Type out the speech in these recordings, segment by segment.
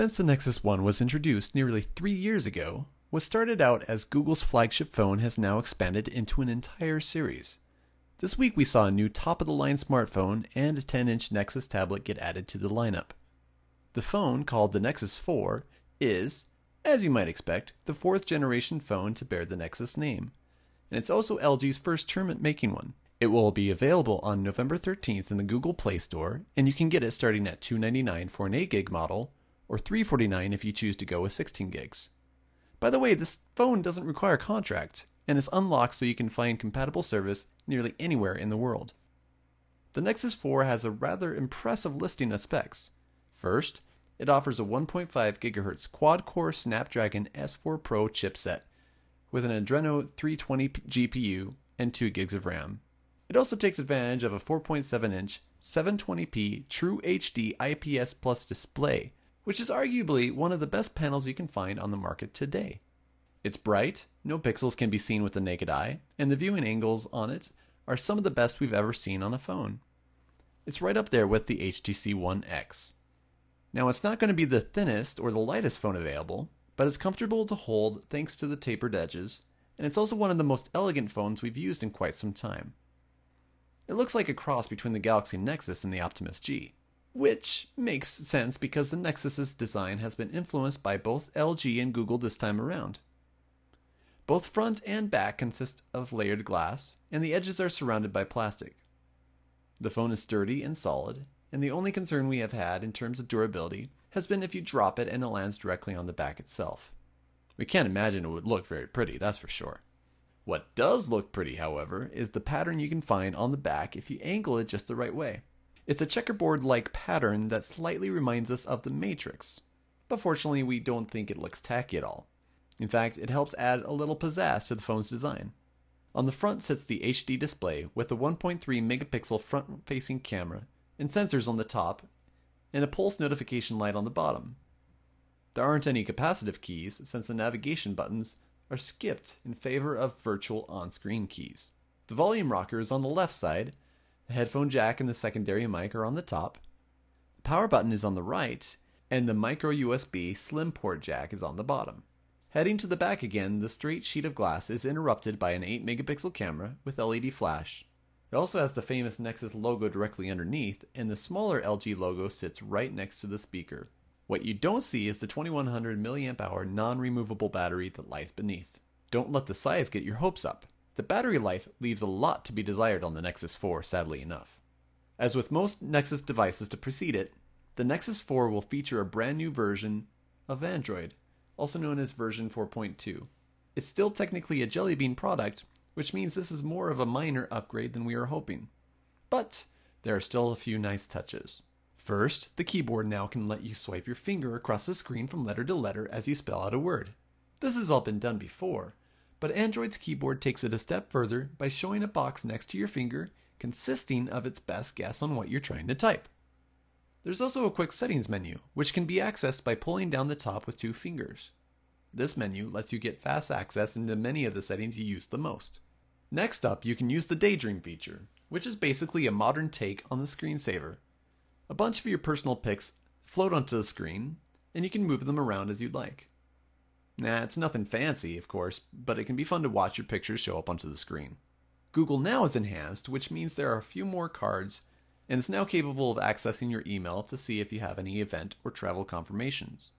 Since the Nexus 1 was introduced nearly 3 years ago, what started out as Google's flagship phone has now expanded into an entire series. This week we saw a new top-of-the-line smartphone and a 10-inch Nexus tablet get added to the lineup. The phone, called the Nexus 4, is, as you might expect, the 4th generation phone to bear the Nexus name, and it's also LG's first term at making one. It will be available on November 13th in the Google Play Store, and you can get it starting at $299 for an 8GB model, or $349 if you choose to go with 16 gigs. By the way, this phone doesn't require a contract, and is unlocked so you can find compatible service nearly anywhere in the world. The Nexus 4 has a rather impressive listing of specs. First, it offers a 1.5 GHz quad-core Snapdragon S4 Pro chipset with an Adreno 320 GPU and 2 gigs of RAM. It also takes advantage of a 4.7-inch 720p True HD IPS Plus display, which is arguably one of the best panels you can find on the market today. It's bright, no pixels can be seen with the naked eye, and the viewing angles on it are some of the best we've ever seen on a phone. It's right up there with the HTC One X. Now, it's not going to be the thinnest or the lightest phone available, but it's comfortable to hold thanks to the tapered edges, and it's also one of the most elegant phones we've used in quite some time. It looks like a cross between the Galaxy Nexus and the Optimus G, which makes sense because the Nexus's design has been influenced by both LG and Google this time around. Both front and back consist of layered glass, and the edges are surrounded by plastic. The phone is sturdy and solid, and the only concern we have had in terms of durability has been if you drop it and it lands directly on the back itself. We can't imagine it would look very pretty, that's for sure. What does look pretty, however, is the pattern you can find on the back if you angle it just the right way. It's a checkerboard-like pattern that slightly reminds us of the Matrix, but fortunately we don't think it looks tacky at all. In fact, it helps add a little pizzazz to the phone's design. On the front sits the HD display with a 1.3 megapixel front-facing camera and sensors on the top, and a pulse notification light on the bottom. There aren't any capacitive keys since the navigation buttons are skipped in favor of virtual on-screen keys. The volume rocker is on the left side, the headphone jack and the secondary mic are on the top, the power button is on the right, and the micro USB slim port jack is on the bottom. Heading to the back again, the straight sheet of glass is interrupted by an 8 megapixel camera with LED flash. It also has the famous Nexus logo directly underneath, and the smaller LG logo sits right next to the speaker. What you don't see is the 2100 mAh non-removable battery that lies beneath. Don't let the size get your hopes up. The battery life leaves a lot to be desired on the Nexus 4, sadly enough. As with most Nexus devices to precede it, the Nexus 4 will feature a brand new version of Android, also known as version 4.2. It's still technically a Jelly Bean product, which means this is more of a minor upgrade than we were hoping. But there are still a few nice touches. First, the keyboard now can let you swipe your finger across the screen from letter to letter as you spell out a word. This has all been done before, but Android's keyboard takes it a step further by showing a box next to your finger consisting of its best guess on what you're trying to type. There's also a quick settings menu, which can be accessed by pulling down the top with 2 fingers. This menu lets you get fast access into many of the settings you use the most. Next up, you can use the Daydream feature, which is basically a modern take on the screensaver. A bunch of your personal pics float onto the screen, and you can move them around as you'd like. It's nothing fancy, of course, but it can be fun to watch your pictures show up onto the screen. Google Now is enhanced, which means there are a few more cards, and it's now capable of accessing your email to see if you have any event or travel confirmations.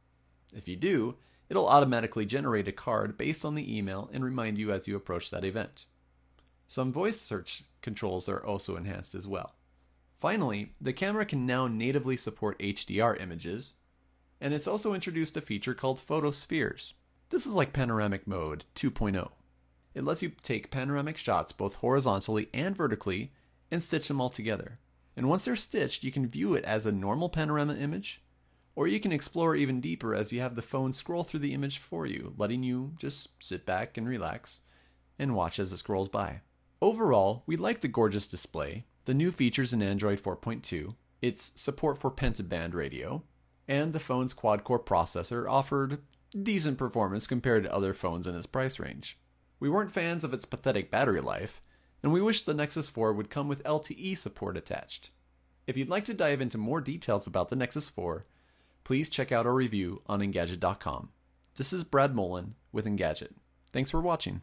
If you do, it'll automatically generate a card based on the email and remind you as you approach that event. Some voice search controls are also enhanced as well. Finally, the camera can now natively support HDR images, and it's also introduced a feature called Photo Spheres. This is like Panoramic Mode 2.0. It lets you take panoramic shots both horizontally and vertically and stitch them all together. And once they're stitched, you can view it as a normal panorama image, or you can explore even deeper as you have the phone scroll through the image for you, letting you just sit back and relax and watch as it scrolls by. Overall, we like the gorgeous display, the new features in Android 4.2, its support for pentaband radio, and the phone's quad-core processor offered decent performance compared to other phones in its price range. We weren't fans of its pathetic battery life, and we wish the Nexus 4 would come with LTE support attached. If you'd like to dive into more details about the Nexus 4, please check out our review on Engadget.com. This is Brad Mullen with Engadget. Thanks for watching.